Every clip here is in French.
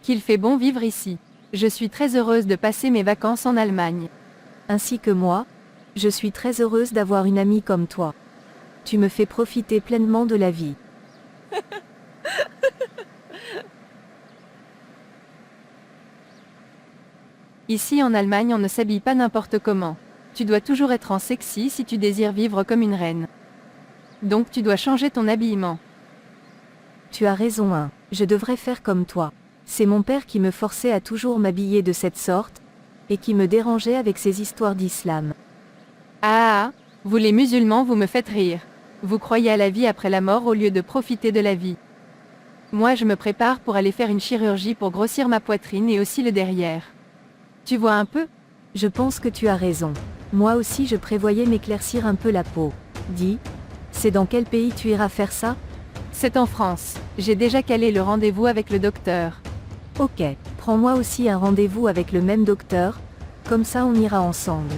qu'il fait bon vivre ici. Je suis très heureuse de passer mes vacances en Allemagne. Ainsi que moi, je suis très heureuse d'avoir une amie comme toi. Tu me fais profiter pleinement de la vie. Ici en Allemagne on ne s'habille pas n'importe comment. Tu dois toujours être en sexy si tu désires vivre comme une reine. Donc tu dois changer ton habillement. Tu as raison, hein. Je devrais faire comme toi. C'est mon père qui me forçait à toujours m'habiller de cette sorte, et qui me dérangeait avec ses histoires d'islam. Ah, vous les musulmans vous me faites rire. Vous croyez à la vie après la mort au lieu de profiter de la vie. Moi je me prépare pour aller faire une chirurgie pour grossir ma poitrine et aussi le derrière. Tu vois un peu? Je pense que tu as raison. Moi aussi je prévoyais m'éclaircir un peu la peau. Dis, c'est dans quel pays tu iras faire ça? C'est en France. J'ai déjà calé le rendez-vous avec le docteur. Ok, prends-moi aussi un rendez-vous avec le même docteur, comme ça on ira ensemble.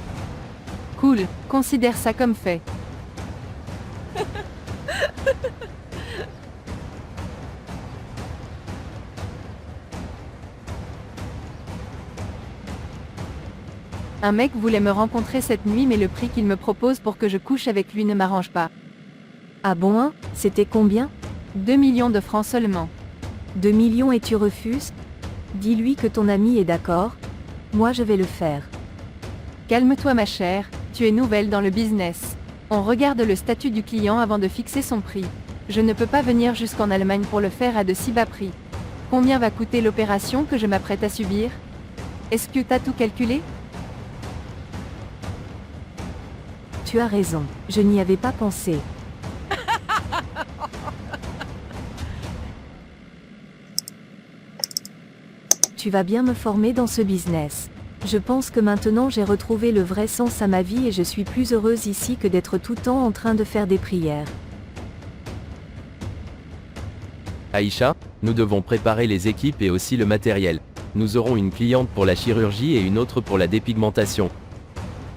Cool, considère ça comme fait. Un mec voulait me rencontrer cette nuit mais le prix qu'il me propose pour que je couche avec lui ne m'arrange pas. Ah bon, hein? C'était combien? 2 millions de francs seulement. 2 millions et tu refuses? Dis-lui que ton ami est d'accord. Moi je vais le faire. Calme-toi ma chère, tu es nouvelle dans le business. On regarde le statut du client avant de fixer son prix. Je ne peux pas venir jusqu'en Allemagne pour le faire à de si bas prix. Combien va coûter l'opération que je m'apprête à subir? Est-ce que tu as tout calculé? Tu as raison, je n'y avais pas pensé. Tu vas bien me former dans ce business. Je pense que maintenant j'ai retrouvé le vrai sens à ma vie et je suis plus heureuse ici que d'être tout le temps en train de faire des prières. Aïcha, nous devons préparer les équipes et aussi le matériel. Nous aurons une cliente pour la chirurgie et une autre pour la dépigmentation.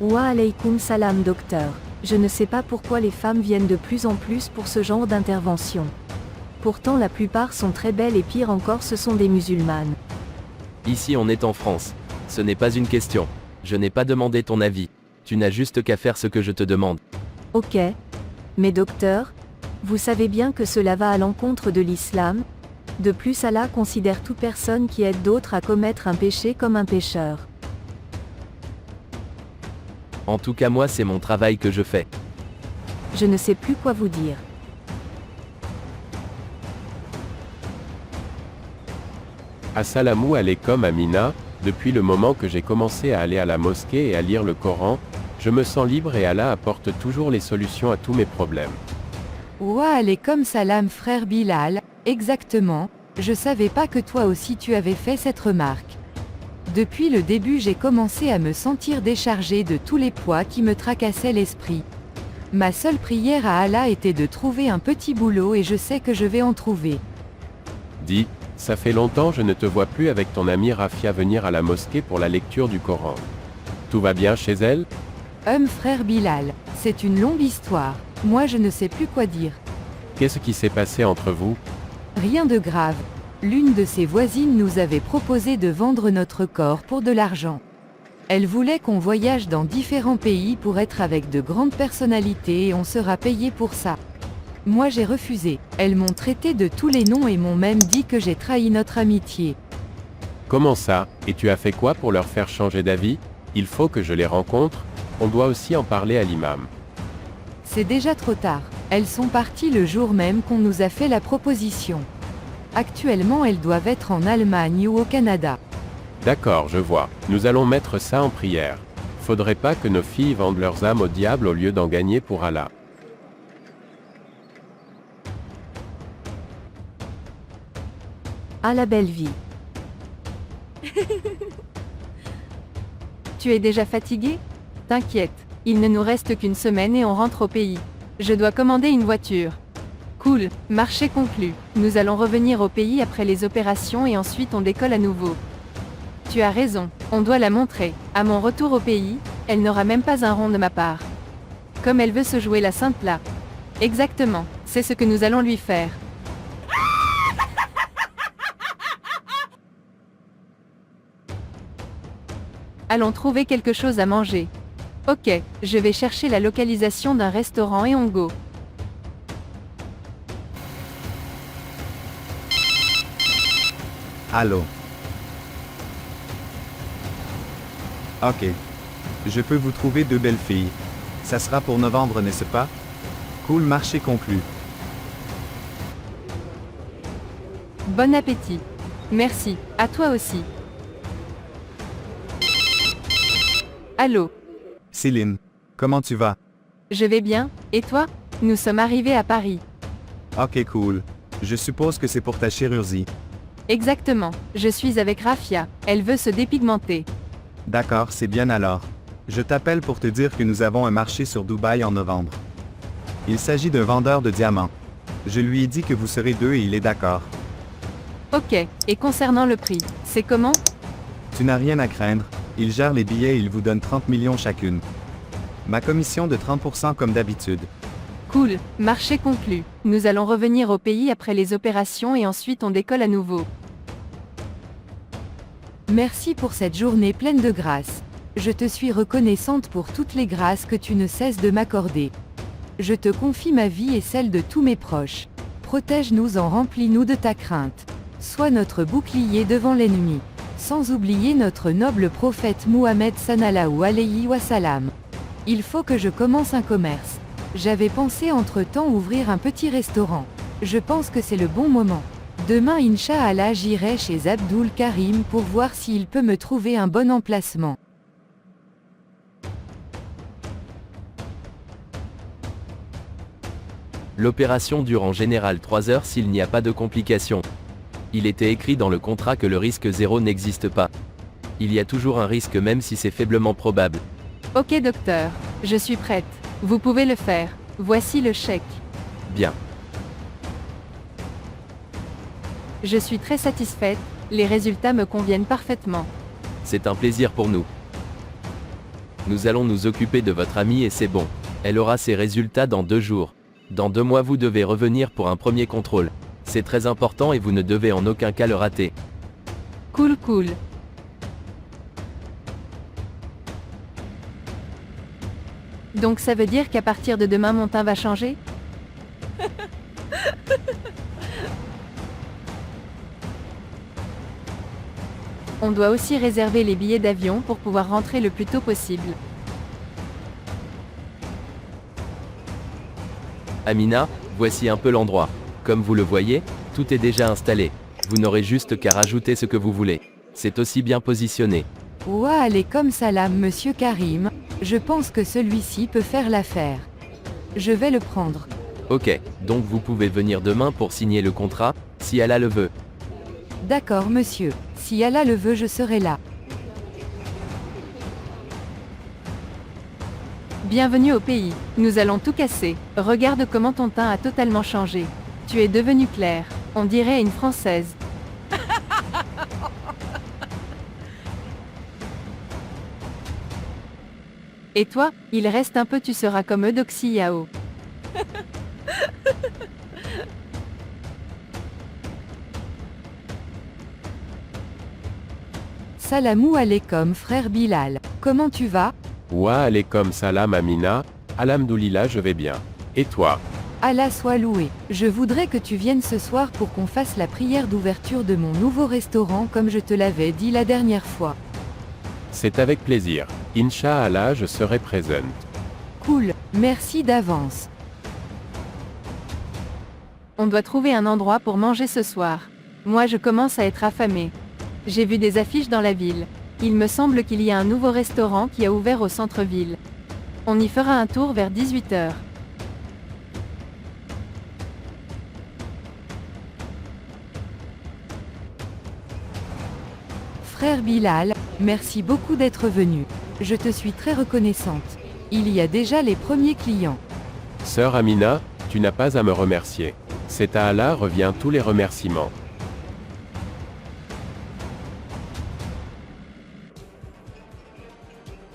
Wa alaykoum salam docteur. Je ne sais pas pourquoi les femmes viennent de plus en plus pour ce genre d'intervention. Pourtant la plupart sont très belles et pire encore ce sont des musulmanes. Ici on est en France. Ce n'est pas une question. Je n'ai pas demandé ton avis. Tu n'as juste qu'à faire ce que je te demande. Ok. Mais docteur, vous savez bien que cela va à l'encontre de l'islam. De plus Allah considère toute personne qui aide d'autres à commettre un péché comme un pécheur. En tout cas moi c'est mon travail que je fais. Je ne sais plus quoi vous dire. Assalamu alaikum Amina, depuis le moment que j'ai commencé à aller à la mosquée et à lire le Coran, je me sens libre et Allah apporte toujours les solutions à tous mes problèmes. Wa alaykoum salam frère Bilal, exactement, je savais pas que toi aussi tu avais fait cette remarque. Depuis le début j'ai commencé à me sentir déchargée de tous les poids qui me tracassaient l'esprit. Ma seule prière à Allah était de trouver un petit boulot et je sais que je vais en trouver. Dis, ça fait longtemps je ne te vois plus avec ton amie Rafia venir à la mosquée pour la lecture du Coran. Tout va bien chez elle? Frère Bilal, c'est une longue histoire, moi je ne sais plus quoi dire. Qu'est-ce qui s'est passé entre vous? Rien de grave. L'une de ses voisines nous avait proposé de vendre notre corps pour de l'argent. Elle voulait qu'on voyage dans différents pays pour être avec de grandes personnalités et on sera payé pour ça. Moi j'ai refusé, elles m'ont traité de tous les noms et m'ont même dit que j'ai trahi notre amitié. Comment ça? Et tu as fait quoi pour leur faire changer d'avis? Il faut que je les rencontre, on doit aussi en parler à l'imam. C'est déjà trop tard, elles sont parties le jour même qu'on nous a fait la proposition. Actuellement elles doivent être en Allemagne ou au Canada. D'accord, je vois. Nous allons mettre ça en prière. Faudrait pas que nos filles vendent leurs âmes au diable au lieu d'en gagner pour Allah. À la belle vie. Tu es déjà fatigué? T'inquiète, il ne nous reste qu'une semaine et on rentre au pays. Je dois commander une voiture. Cool, marché conclu. Nous allons revenir au pays après les opérations et ensuite on décolle à nouveau. Tu as raison, on doit la montrer. À mon retour au pays, elle n'aura même pas un rond de ma part. Comme elle veut se jouer la sainte là. Exactement, c'est ce que nous allons lui faire. Allons trouver quelque chose à manger. Ok, je vais chercher la localisation d'un restaurant et on go. Allô? Ok. Je peux vous trouver 2 belles filles. Ça sera pour novembre, n'est-ce pas? Cool, marché conclu. Bon appétit. Merci, à toi aussi. Allô, Céline, comment tu vas? je vais bien, et toi? Nous sommes arrivés à Paris. Ok, cool. Je suppose que c'est pour ta chirurgie. Exactement, je suis avec Rafia, elle veut se dépigmenter. D'accord, c'est bien alors. Je t'appelle pour te dire que nous avons un marché sur Dubaï en novembre. Il s'agit d'un vendeur de diamants. Je lui ai dit que vous serez 2 et il est d'accord. Ok, et concernant le prix, c'est comment? Tu n'as rien à craindre, il gère les billets et il vous donne 30 millions chacune. Ma commission de 30% comme d'habitude. Cool, marché conclu. Nous allons revenir au pays après les opérations et ensuite on décolle à nouveau. Merci pour cette journée pleine de grâce. Je te suis reconnaissante pour toutes les grâces que tu ne cesses de m'accorder. Je te confie ma vie et celle de tous mes proches. Protège-nous en remplis-nous de ta crainte. Sois notre bouclier devant l'ennemi. Sans oublier notre noble prophète Muhammad sallallahu alayhi wa sallam. Il faut que je commence un commerce. J'avais pensé entre-temps ouvrir un petit restaurant. Je pense que c'est le bon moment. Demain Inch'Allah j'irai chez Abdul Karim pour voir s'il peut me trouver un bon emplacement. L'opération dure en général 3 heures s'il n'y a pas de complications. Il était écrit dans le contrat que le risque zéro n'existe pas. Il y a toujours un risque même si c'est faiblement probable. Ok docteur, je suis prête. Vous pouvez le faire. Voici le chèque. Bien. Je suis très satisfaite, les résultats me conviennent parfaitement. C'est un plaisir pour nous. Nous allons nous occuper de votre amie et c'est bon. Elle aura ses résultats dans 2 jours. Dans 2 mois vous devez revenir pour un premier contrôle. C'est très important et vous ne devez en aucun cas le rater. Cool. Donc ça veut dire qu'à partir de demain mon teint va changer? On doit aussi réserver les billets d'avion pour pouvoir rentrer le plus tôt possible. Amina, voici un peu l'endroit. Comme vous le voyez, tout est déjà installé. Vous n'aurez juste qu'à rajouter ce que vous voulez. C'est aussi bien positionné. Wa alaykoum salam monsieur Karim, je pense que celui-ci peut faire l'affaire. Je vais le prendre. Ok, donc vous pouvez venir demain pour signer le contrat, si Allah le veut. D'accord monsieur, si Allah le veut je serai là. Bienvenue au pays, nous allons tout casser. Regarde comment ton teint a totalement changé. Tu es devenue claire, on dirait une Française. Et toi, il reste un peu, tu seras comme Eudoxie Yao. Salamou alaykoum frère Bilal, comment tu vas? Wa alaykoum salam Amina, alhamdoulilah je vais bien. Et toi? Allah soit loué. Je voudrais que tu viennes ce soir pour qu'on fasse la prière d'ouverture de mon nouveau restaurant comme je te l'avais dit la dernière fois. C'est avec plaisir. Inch'Allah je serai présente. Cool, merci d'avance. On doit trouver un endroit pour manger ce soir. Moi je commence à être affamée. J'ai vu des affiches dans la ville. Il me semble qu'il y a un nouveau restaurant qui a ouvert au centre-ville. On y fera un tour vers 18 h. Frère Bilal, merci beaucoup d'être venu. Je te suis très reconnaissante. Il y a déjà les premiers clients. Sœur Amina, tu n'as pas à me remercier. C'est à Allah revient tous les remerciements.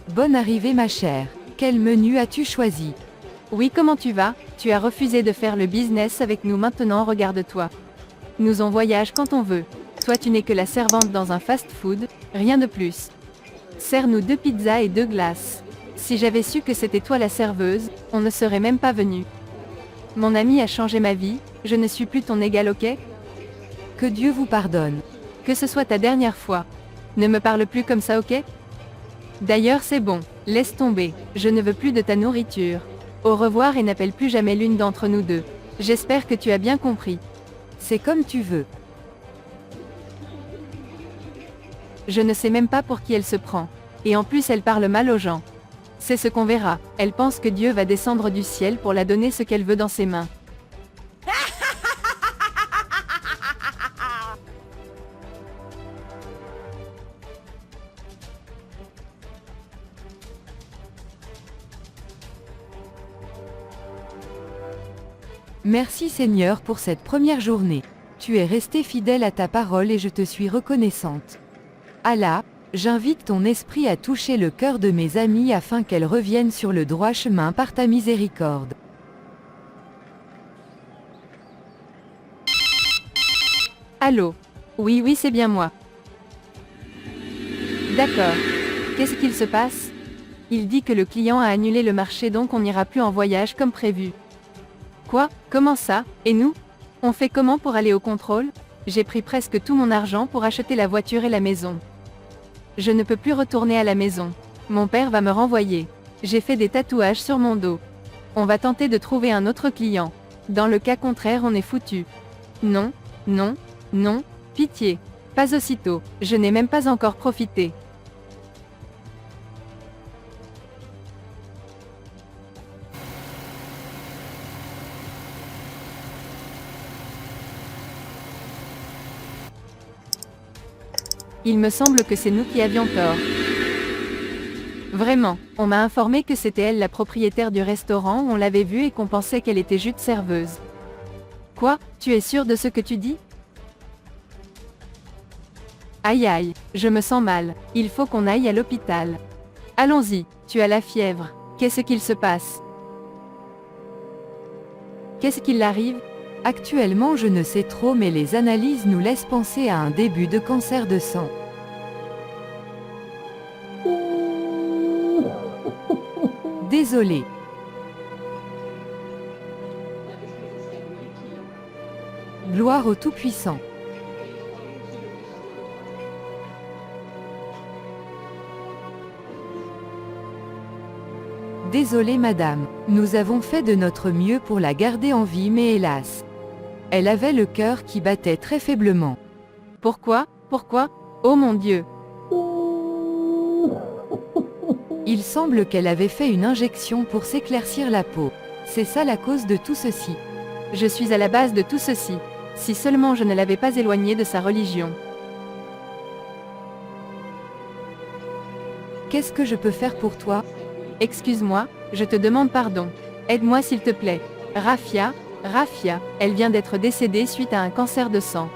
Bonne arrivée ma chère. Quel menu as-tu choisi? Oui, comment tu vas? Tu as refusé de faire le business avec nous, maintenant regarde-toi. Nous on voyage quand on veut. Toi tu n'es que la servante dans un fast-food, rien de plus. Sers-nous 2 pizzas et 2 glaces. Si j'avais su que c'était toi la serveuse, on ne serait même pas venu. Mon ami a changé ma vie, je ne suis plus ton égal, ok? Que Dieu vous pardonne. Que ce soit ta dernière fois. Ne me parle plus comme ça, ok? D'ailleurs c'est bon, laisse tomber, je ne veux plus de ta nourriture. Au revoir et n'appelle plus jamais l'une d'entre nous deux. J'espère que tu as bien compris. C'est comme tu veux. Je ne sais même pas pour qui elle se prend. Et en plus elle parle mal aux gens. C'est ce qu'on verra, elle pense que Dieu va descendre du ciel pour la donner ce qu'elle veut dans ses mains. Merci Seigneur pour cette première journée. Tu es resté fidèle à ta parole et je te suis reconnaissante. Allah, j'invite ton esprit à toucher le cœur de mes amis afin qu'elles reviennent sur le droit chemin par ta miséricorde. Allô? Oui, c'est bien moi. D'accord. Qu'est-ce qu'il se passe? Il dit que le client a annulé le marché donc on n'ira plus en voyage comme prévu. Quoi? Comment ça? Et nous? On fait comment pour aller au contrôle? J'ai pris presque tout mon argent pour acheter la voiture et la maison. Je ne peux plus retourner à la maison. Mon père va me renvoyer. J'ai fait des tatouages sur mon dos. On va tenter de trouver un autre client. Dans le cas contraire on est foutu. Non, non, non, pitié. Pas aussitôt, je n'ai même pas encore profité. Il me semble que c'est nous qui avions tort. Vraiment, on m'a informé que c'était elle la propriétaire du restaurant, on l'avait vue et qu'on pensait qu'elle était juste serveuse. Quoi? Tu es sûr de ce que tu dis? Aïe aïe, je me sens mal, il faut qu'on aille à l'hôpital. Allons-y, tu as la fièvre, qu'est-ce qu'il se passe? Qu'est-ce qui l'arrive? Actuellement je ne sais trop mais les analyses nous laissent penser à un début de cancer de sang. Désolé. Gloire au Tout-Puissant. Désolée madame, nous avons fait de notre mieux pour la garder en vie mais hélas. Elle avait le cœur qui battait très faiblement. Pourquoi? Pourquoi? Oh mon Dieu! Il semble qu'elle avait fait une injection pour s'éclaircir la peau. C'est ça la cause de tout ceci. Je suis à la base de tout ceci. Si seulement je ne l'avais pas éloignée de sa religion. Qu'est-ce que je peux faire pour toi? Excuse-moi, je te demande pardon. Aide-moi s'il te plaît. Rafia, elle vient d'être décédée suite à un cancer de sang.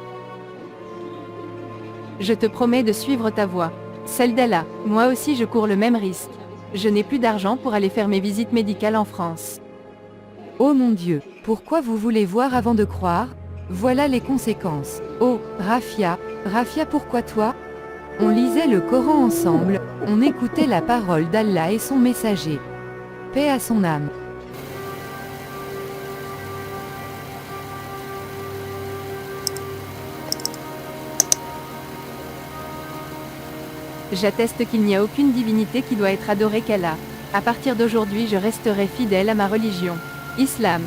Je te promets de suivre ta voie. Celle d'Allah, moi aussi je cours le même risque. Je n'ai plus d'argent pour aller faire mes visites médicales en France. Oh mon Dieu, pourquoi vous voulez voir avant de croire? Voilà les conséquences. Oh, Rafia, pourquoi toi? On lisait le Coran ensemble, on écoutait la parole d'Allah et son messager. Paix à son âme. J'atteste qu'il n'y a aucune divinité qui doit être adorée qu'Allah. À partir d'aujourd'hui je resterai fidèle à ma religion. Islam.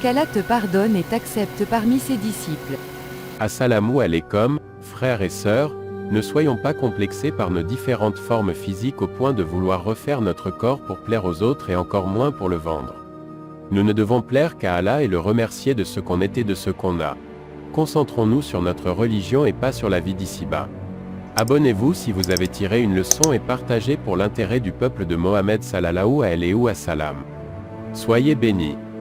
Qu'Allah te pardonne et t'accepte parmi ses disciples. Assalamu alaikum, frères et sœurs, ne soyons pas complexés par nos différentes formes physiques au point de vouloir refaire notre corps pour plaire aux autres et encore moins pour le vendre. Nous ne devons plaire qu'à Allah et le remercier de ce qu'on est et de ce qu'on a. Concentrons-nous sur notre religion et pas sur la vie d'ici-bas. Abonnez-vous si vous avez tiré une leçon et partagez pour l'intérêt du peuple de Mohammed sallallahu alayhi wa sallam. Soyez bénis.